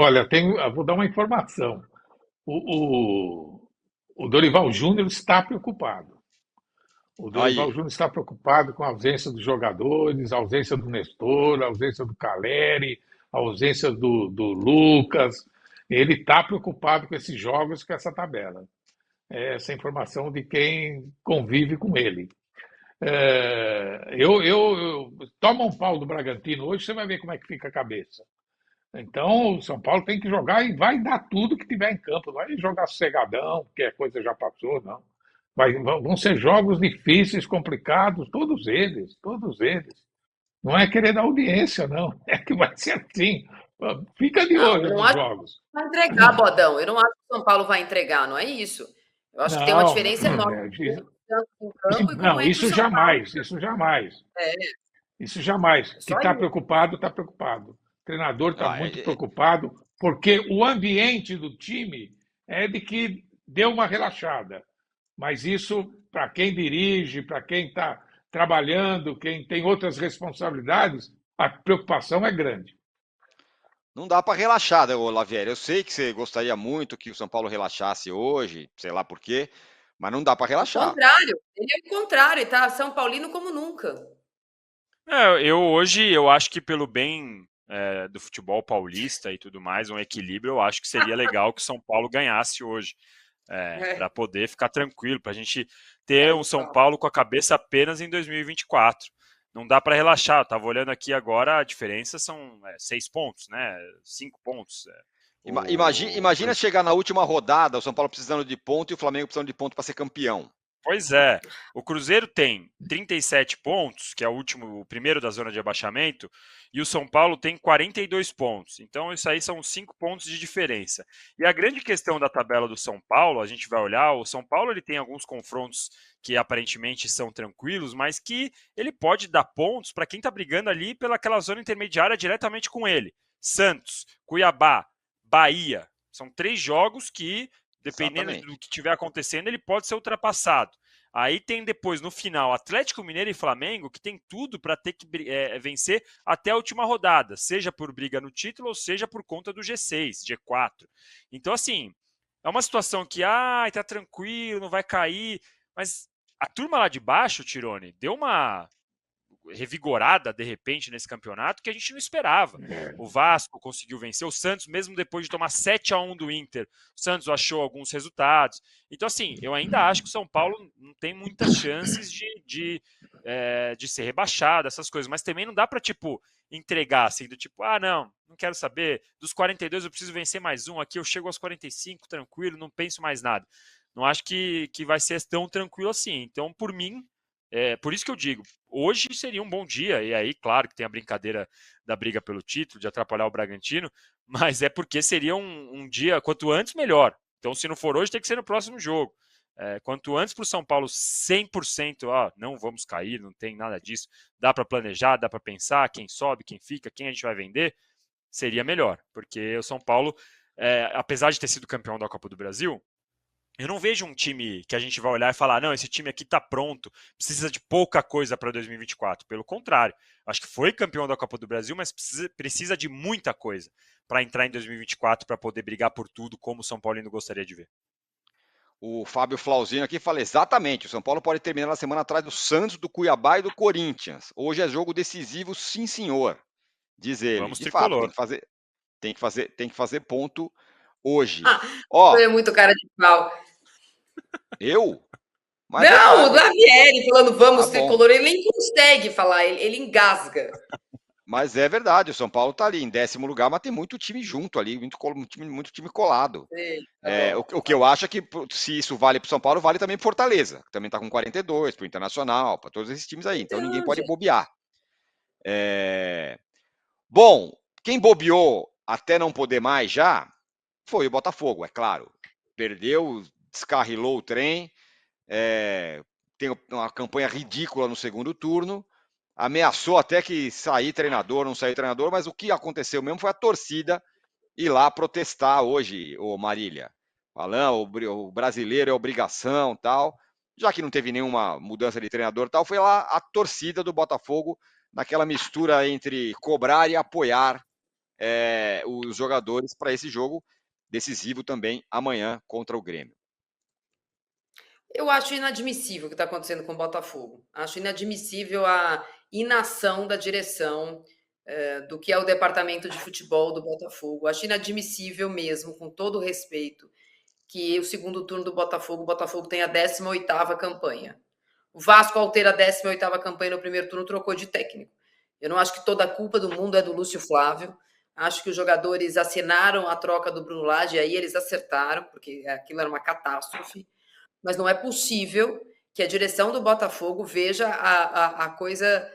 Olha, eu vou dar uma informação. O, o, o Dorival Júnior está preocupado. O Dorival Aí. Júnior está preocupado com a ausência dos jogadores, a ausência do Nestor, a ausência do Caleri, a ausência do Lucas. Ele está preocupado com esses jogos, com essa tabela. Essa informação de quem convive com ele. Toma um pau do Bragantino hoje, você vai ver como é que fica a cabeça. Então, o São Paulo tem que jogar e vai dar tudo que tiver em campo. Não vai jogar sossegadão, porque a coisa já passou, não. Vão ser jogos difíceis, complicados, todos eles, todos eles. Não é querer dar audiência, não. É que vai ser assim. Fica de Não, eu olho não nos acho que jogos. vai entregar, Bodão. Eu não acho que o São Paulo vai entregar, não é isso. Eu acho que tem uma Não, diferença enorme, tanto em campo e como não, entre o isso São Paulo. jamais, isso jamais. É, Isso jamais. é Que só está isso. preocupado, está preocupado. O treinador está Ah, muito preocupado, porque o ambiente do time é de que deu uma relaxada. Mas isso, para quem dirige, para quem está trabalhando, quem tem outras responsabilidades, a preocupação é grande. não dá para relaxar, né, ô Lavieri? Eu sei que você gostaria muito que o São Paulo relaxasse hoje, sei lá por quê, mas não dá para O relaxar. contrário, ele é o contrário, ele tá São Paulino como nunca. Eu hoje, eu acho que pelo bem do futebol paulista e tudo mais, um equilíbrio, eu acho que seria legal que o São Paulo ganhasse hoje, para É, poder ficar tranquilo, para a gente é ter um São igual. Paulo com a cabeça apenas em 2024. Não dá para relaxar. Eu tava olhando aqui agora, a diferença são 6 pontos, né? 5 pontos. Imagina chegar na última rodada, o São Paulo precisando de ponto e o Flamengo precisando de ponto para ser campeão. Pois é. O Cruzeiro tem 37 pontos, que é o primeiro da zona de abaixamento, e o São Paulo tem 42 pontos. Então, isso aí são 5 pontos de diferença. E a grande questão da tabela do São Paulo, a gente vai olhar, o São Paulo ele tem alguns confrontos que aparentemente são tranquilos, mas que ele pode dar pontos para quem está brigando ali pelaquela zona intermediária diretamente com ele. Santos, Cuiabá, Bahia. São 3 jogos que, dependendo do Exatamente. que estiver acontecendo, ele pode ser ultrapassado. Aí tem depois, no final, Atlético Mineiro e Flamengo, que tem tudo para ter que vencer até a última rodada, seja por briga no título ou seja por conta do G6, G4. Então, assim, é uma situação que, tá tranquilo, não vai cair, mas a turma lá de baixo, Tirone, deu uma revigorada de repente nesse campeonato que a gente não esperava. O Vasco conseguiu vencer, o Santos, mesmo depois de tomar 7-1 do Inter, o Santos achou alguns resultados. Então, assim, eu ainda acho que o São Paulo não tem muitas chances de ser rebaixado, essas coisas, mas também não dá para, tipo, entregar assim, do tipo, não quero saber, dos 42 eu preciso vencer mais um, aqui eu chego aos 45 tranquilo, não penso mais nada. Não acho que vai ser tão tranquilo assim. Então, por mim, por isso que eu digo, hoje seria um bom dia, e aí, claro que tem a brincadeira da briga pelo título, de atrapalhar o Bragantino, mas é porque seria um dia, quanto antes, melhor. Então, se não for hoje, tem que ser no próximo jogo. Quanto antes para o São Paulo 100%, não vamos cair, não tem nada disso, dá para planejar, dá para pensar quem sobe, quem fica, quem a gente vai vender, seria melhor, porque o São Paulo, apesar de ter sido campeão da Copa do Brasil, eu não vejo um time que a gente vai olhar e falar, não, esse time aqui tá pronto, precisa de pouca coisa para 2024. Pelo contrário, acho que foi campeão da Copa do Brasil, mas precisa de muita coisa para entrar em 2024 para poder brigar por tudo, como o São Paulino gostaria de ver. O Fábio Flauzino aqui fala exatamente. O São Paulo pode terminar na semana atrás do Santos, do Cuiabá e do Corinthians. Hoje é jogo decisivo, sim, senhor. Diz ele. Vamos De fato, tricolor. tem que fazer ponto hoje. Ah, Ó, você é muito cara de pau. eu? Mas é Não, o verdade. Lavieri falando Tá vamos bom. tricolor, ele nem consegue falar, ele engasga. Mas é verdade, o São Paulo tá ali em 10º lugar, mas tem muito time junto ali, muito time colado. Sei, tá É, bom. o que eu acho é que se isso vale para o São Paulo, vale também para Fortaleza, que também está com 42, para o Internacional, para todos esses times aí. Então ninguém Então, pode gente, bobear. É... Bom, quem bobeou até não poder mais já foi o Botafogo, é claro. Perdeu, descarrilou o trem, tem uma campanha ridícula no segundo turno, ameaçou até que sair treinador, não sair treinador, mas o que aconteceu mesmo foi a torcida ir lá protestar hoje, ô Marília. Falando, o brasileiro é obrigação, tal. Já que não teve nenhuma mudança de treinador, tal, foi lá a torcida do Botafogo naquela mistura entre cobrar e apoiar os jogadores para esse jogo decisivo também amanhã contra o Grêmio. Eu acho inadmissível o que está acontecendo com o Botafogo. Acho inadmissível a inação da direção do que é o departamento de futebol do Botafogo. Acho inadmissível mesmo, com todo o respeito, que o segundo turno do Botafogo, o Botafogo tem a 18ª campanha. O Vasco, ao ter a 18ª campanha no primeiro turno, trocou de técnico. Eu não acho que toda a culpa do mundo é do Lúcio Flávio. Acho que os jogadores assinaram a troca do Bruno Lage, e aí eles acertaram, porque aquilo era uma catástrofe. Mas não é possível que a direção do Botafogo veja a coisa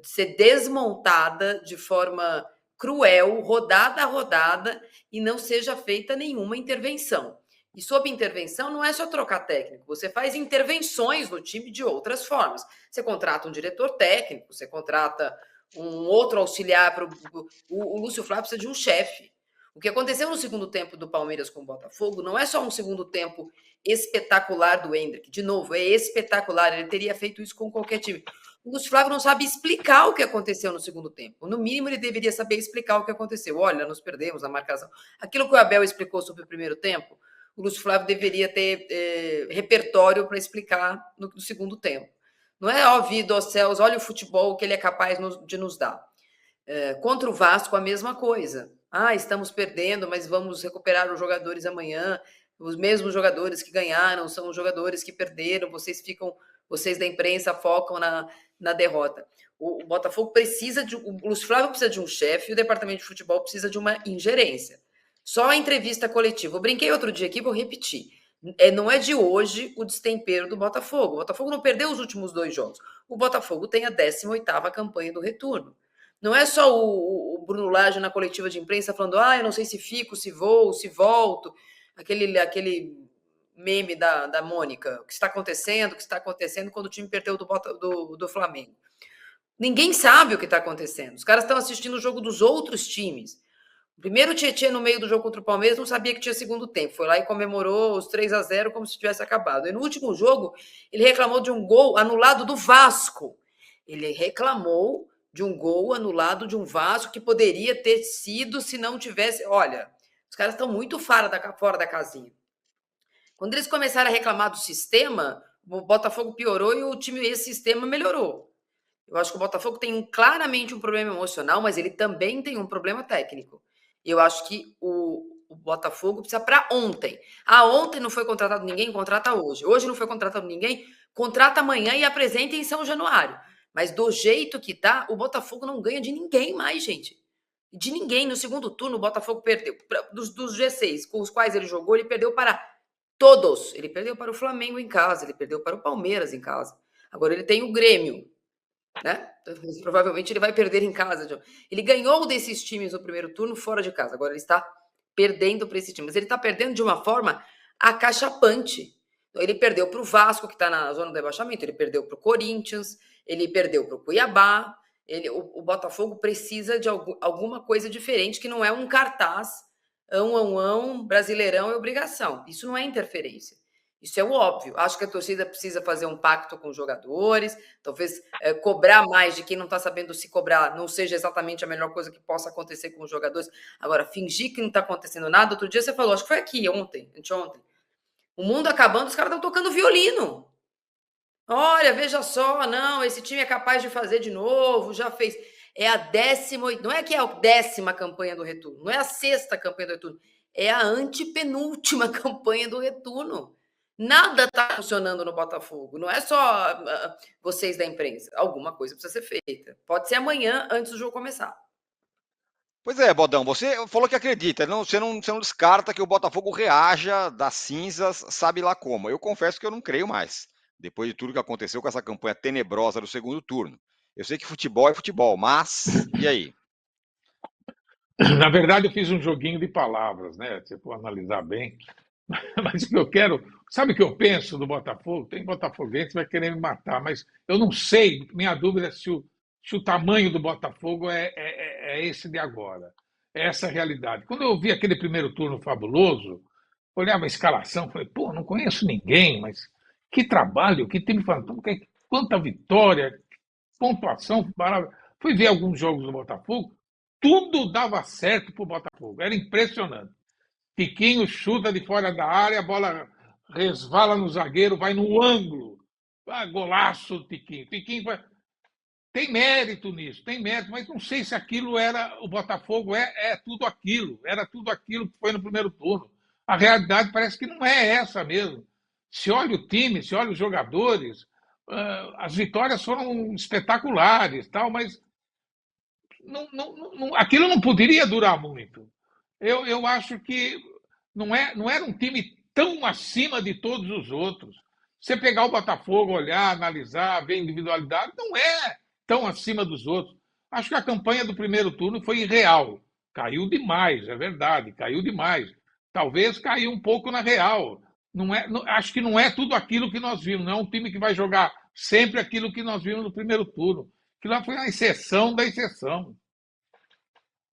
ser desmontada de forma cruel, rodada a rodada, e não seja feita nenhuma intervenção. E sob intervenção não é só trocar técnico, você faz intervenções no time de outras formas. Você contrata um diretor técnico, você contrata um outro auxiliar. O Lúcio Flávio precisa de um chefe. O que aconteceu no segundo tempo do Palmeiras com o Botafogo não é só um segundo tempo espetacular do Endrick. De novo, é espetacular. Ele teria feito isso com qualquer time. O Lúcio Flávio não sabe explicar o que aconteceu no segundo tempo. No mínimo, ele deveria saber explicar o que aconteceu. Olha, nos perdemos na marcação. Aquilo que o Abel explicou sobre o primeiro tempo, o Lúcio Flávio deveria ter repertório para explicar no segundo tempo. Não é, ó vida, ó céus, olha o futebol que ele é capaz de nos dar. Contra o Vasco, a mesma coisa. Estamos perdendo, mas vamos recuperar os jogadores amanhã. Os mesmos jogadores que ganharam são os jogadores que perderam. Vocês da imprensa focam na derrota. O Botafogo precisa o Lúcio Flávio precisa de um chefe, e o departamento de futebol precisa de uma ingerência. Só a entrevista coletiva. Eu brinquei outro dia aqui, vou repetir. Não é de hoje o destempero do Botafogo. O Botafogo não perdeu os últimos 2 jogos. O Botafogo tem a 18ª campanha do retorno. Não é só o Bruno Lage na coletiva de imprensa falando eu não sei se fico, se vou, se volto. Aquele meme da Mônica. O que está acontecendo quando o time perdeu do Flamengo. Ninguém sabe o que está acontecendo. Os caras estão assistindo o jogo dos outros times. O primeiro Tietê, no meio do jogo contra o Palmeiras, não sabia que tinha segundo tempo. Foi lá e comemorou os 3-0 como se tivesse acabado. E no último jogo, ele reclamou de um gol anulado do Vasco. Ele reclamou de um gol anulado de um Vasco que poderia ter sido se não tivesse... Olha, os caras estão muito fora da casinha. Quando eles começaram a reclamar do sistema, o Botafogo piorou e esse sistema melhorou. Eu acho que o Botafogo tem claramente um problema emocional, mas ele também tem um problema técnico. Eu acho que o Botafogo precisa para ontem. Ontem não foi contratado ninguém, contrata hoje. Hoje não foi contratado ninguém, contrata amanhã e apresenta em São Januário. Mas do jeito que tá, o Botafogo não ganha de ninguém mais, gente. De ninguém. No segundo turno, o Botafogo perdeu. Dos G6 com os quais ele jogou, ele perdeu para todos. Ele perdeu para o Flamengo em casa, ele perdeu para o Palmeiras em casa. Agora ele tem o Grêmio, né? Provavelmente ele vai perder em casa. Ele ganhou desses times no primeiro turno fora de casa. Agora ele está perdendo para esse time. Mas ele está perdendo de uma forma acachapante. Então, ele perdeu para o Vasco, que está na zona do rebaixamento. Ele perdeu para o Corinthians. Ele perdeu para o Cuiabá. O Botafogo precisa de alguma coisa diferente, que não é um cartaz. Brasileirão é obrigação. Isso não é interferência. Isso é o óbvio. Acho que a torcida precisa fazer um pacto com os jogadores, talvez cobrar mais de quem não está sabendo se cobrar não seja exatamente a melhor coisa que possa acontecer com os jogadores. Agora, fingir que não está acontecendo nada. Outro dia você falou, acho que foi aqui, anteontem. O mundo acabando, os caras estão tocando violino. Olha, veja só, não, esse time é capaz de fazer de novo, já fez. É a 18ª, não é que é a 10ª campanha do retorno, não é a 6ª campanha do retorno, é a antepenúltima campanha do retorno. Nada está funcionando no Botafogo. Não é só vocês da imprensa. Alguma coisa precisa ser feita. Pode ser amanhã, antes do jogo começar. Pois é, Bodão, você falou que acredita. Você não descarta que o Botafogo reaja das cinzas, sabe lá como. Eu confesso que eu não creio mais. Depois de tudo que aconteceu com essa campanha tenebrosa do segundo turno. Eu sei que futebol é futebol, mas e aí? Na verdade, eu fiz um joguinho de palavras, né? Se for analisar bem. Mas o que eu quero. Sabe o que eu penso do Botafogo? Tem botafoguense que vai querer me matar, mas eu não sei. Minha dúvida é se o tamanho do Botafogo é esse de agora. É essa a realidade. Quando eu vi aquele primeiro turno fabuloso, olhava a escalação, falei, pô, não conheço ninguém, mas que trabalho, que time fantástico, quanta vitória, pontuação. Fui ver alguns jogos do Botafogo. tudo dava certo para o Botafogo. Era impressionante. Tiquinho chuta de fora da área, a bola resvala no zagueiro, vai no ângulo. Ah, golaço do Tiquinho. Tem mérito nisso, tem mérito, mas não sei se aquilo era. O Botafogo é tudo aquilo. Era tudo aquilo que foi no primeiro turno. A realidade parece que não é essa mesmo. Se olha o time, se olha os jogadores, as vitórias foram espetaculares, tal, mas aquilo não poderia durar muito. Eu acho que não era um time tão acima de todos os outros. Você pegar o Botafogo, olhar, analisar, ver individualidade, não é tão acima dos outros. Acho que a campanha do primeiro turno foi irreal. Caiu demais, é verdade, caiu demais. Talvez caiu um pouco na real. Acho que não é tudo aquilo que nós vimos. Não é um time que vai jogar sempre aquilo que nós vimos no primeiro turno. Aquilo lá foi uma exceção da exceção.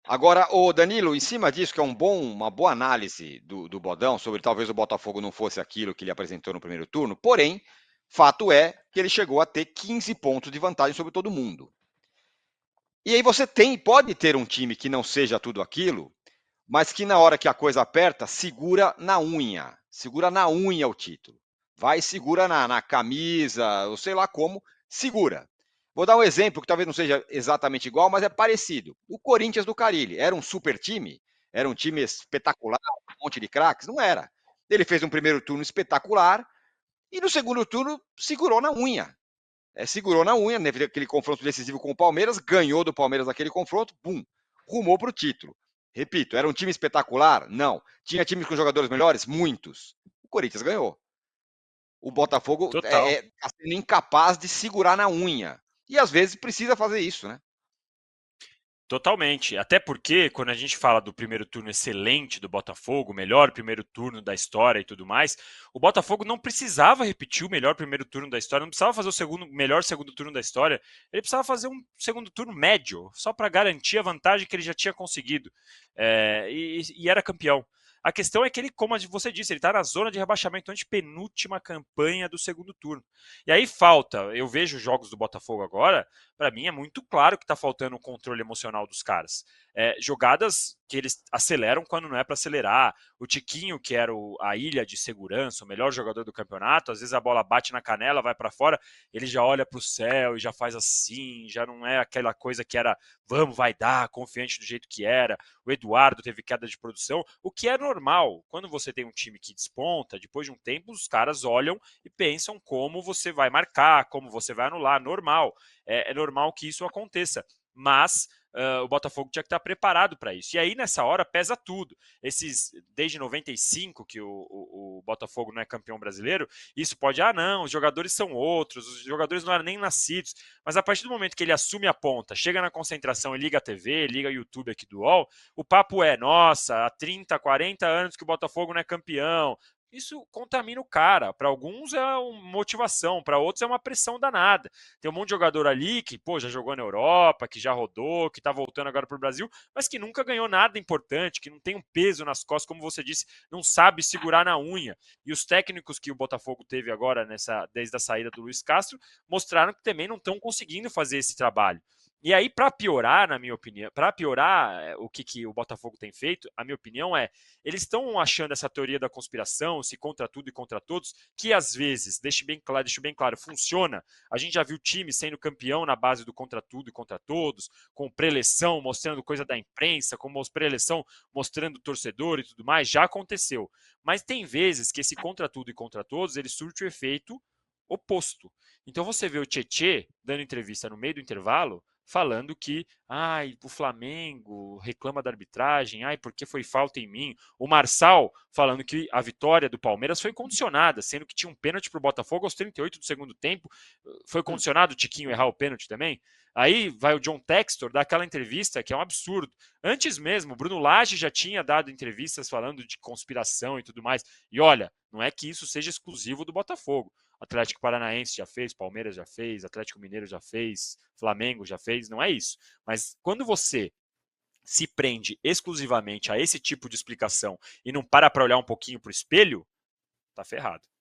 Agora, o Danilo, em cima disso, que é uma boa análise do Bodão, sobre talvez o Botafogo não fosse aquilo que ele apresentou no primeiro turno, porém, fato é que ele chegou a ter 15 pontos de vantagem sobre todo mundo. E aí você pode ter um time que não seja tudo aquilo, mas que na hora que a coisa aperta, segura na unha o título. Vai e segura na camisa, ou sei lá como, segura. Vou dar um exemplo que talvez não seja exatamente igual, mas é parecido. O Corinthians do Carille era um super time? Era um time espetacular, um monte de craques? Não era. Ele fez um primeiro turno espetacular e no segundo turno segurou na unha. Segurou na unha, naquele confronto decisivo com o Palmeiras, ganhou do Palmeiras naquele confronto, pum, rumou para o título. Repito, era um time espetacular? Não. Tinha times com jogadores melhores? Muitos. O Corinthians ganhou. O Botafogo Total. está sendo incapaz de segurar na unha. E às vezes precisa fazer isso, né? Totalmente. Até porque, quando a gente fala do primeiro turno excelente do Botafogo, o melhor primeiro turno da história e tudo mais, o Botafogo não precisava repetir o melhor primeiro turno da história, não precisava fazer o melhor segundo turno da história, ele precisava fazer um segundo turno médio, só para garantir a vantagem que ele já tinha conseguido. E era campeão. A questão é que ele, como você disse, ele está na zona de rebaixamento, antepenúltima campanha do segundo turno. E aí falta, eu vejo os jogos do Botafogo agora, para mim é muito claro que está faltando o controle emocional dos caras. Jogadas que eles aceleram quando não é para acelerar. O Tiquinho, que era a ilha de segurança, o melhor jogador do campeonato, às vezes a bola bate na canela, vai para fora, ele já olha para o céu e já faz assim, já não é aquela coisa que era vamos, vai dar, confiante do jeito que era. O Eduardo teve queda de produção, o que é normal. Quando você tem um time que desponta, depois de um tempo os caras olham e pensam como você vai marcar, como você vai anular, normal. É normal que isso aconteça, mas o Botafogo tinha que estar preparado para isso. E aí, nessa hora, pesa tudo. Desde 95, que o Botafogo não é campeão brasileiro, isso pode, não, os jogadores são outros, os jogadores não eram nem nascidos. Mas a partir do momento que ele assume a ponta, chega na concentração e liga a TV, liga o YouTube aqui do UOL, o papo é, nossa, há 30, 40 anos que o Botafogo não é campeão. Isso contamina o cara. Para alguns é uma motivação, para outros é uma pressão danada. Tem um monte de jogador ali que, já jogou na Europa, que já rodou, que está voltando agora para o Brasil, mas que nunca ganhou nada importante, que não tem um peso nas costas, como você disse, não sabe segurar na unha. E os técnicos que o Botafogo teve agora, desde a saída do Luiz Castro, mostraram que também não estão conseguindo fazer esse trabalho. E aí, para piorar, na minha opinião, para piorar o que o Botafogo tem feito, a minha opinião é, eles estão achando essa teoria da conspiração, se contra tudo e contra todos, que às vezes, deixo bem claro, funciona. A gente já viu time sendo campeão na base do contra tudo e contra todos, com preleção mostrando coisa da imprensa, com preleção mostrando torcedor e tudo mais, já aconteceu. Mas tem vezes que esse contra tudo e contra todos, ele surte o efeito oposto. Então você vê o Tietê dando entrevista no meio do intervalo, falando que, o Flamengo reclama da arbitragem, porque foi falta em mim. O Marçal falando que a vitória do Palmeiras foi condicionada, sendo que tinha um pênalti para o Botafogo aos 38 do segundo tempo. Foi condicionado o Tiquinho errar o pênalti também? Aí vai o John Textor dar aquela entrevista que é um absurdo. Antes mesmo, Bruno Lage já tinha dado entrevistas falando de conspiração e tudo mais. E olha, não é que isso seja exclusivo do Botafogo. Atlético Paranaense já fez, Palmeiras já fez, Atlético Mineiro já fez, Flamengo já fez, não é isso. Mas quando você se prende exclusivamente a esse tipo de explicação e não para olhar um pouquinho para o espelho, tá ferrado.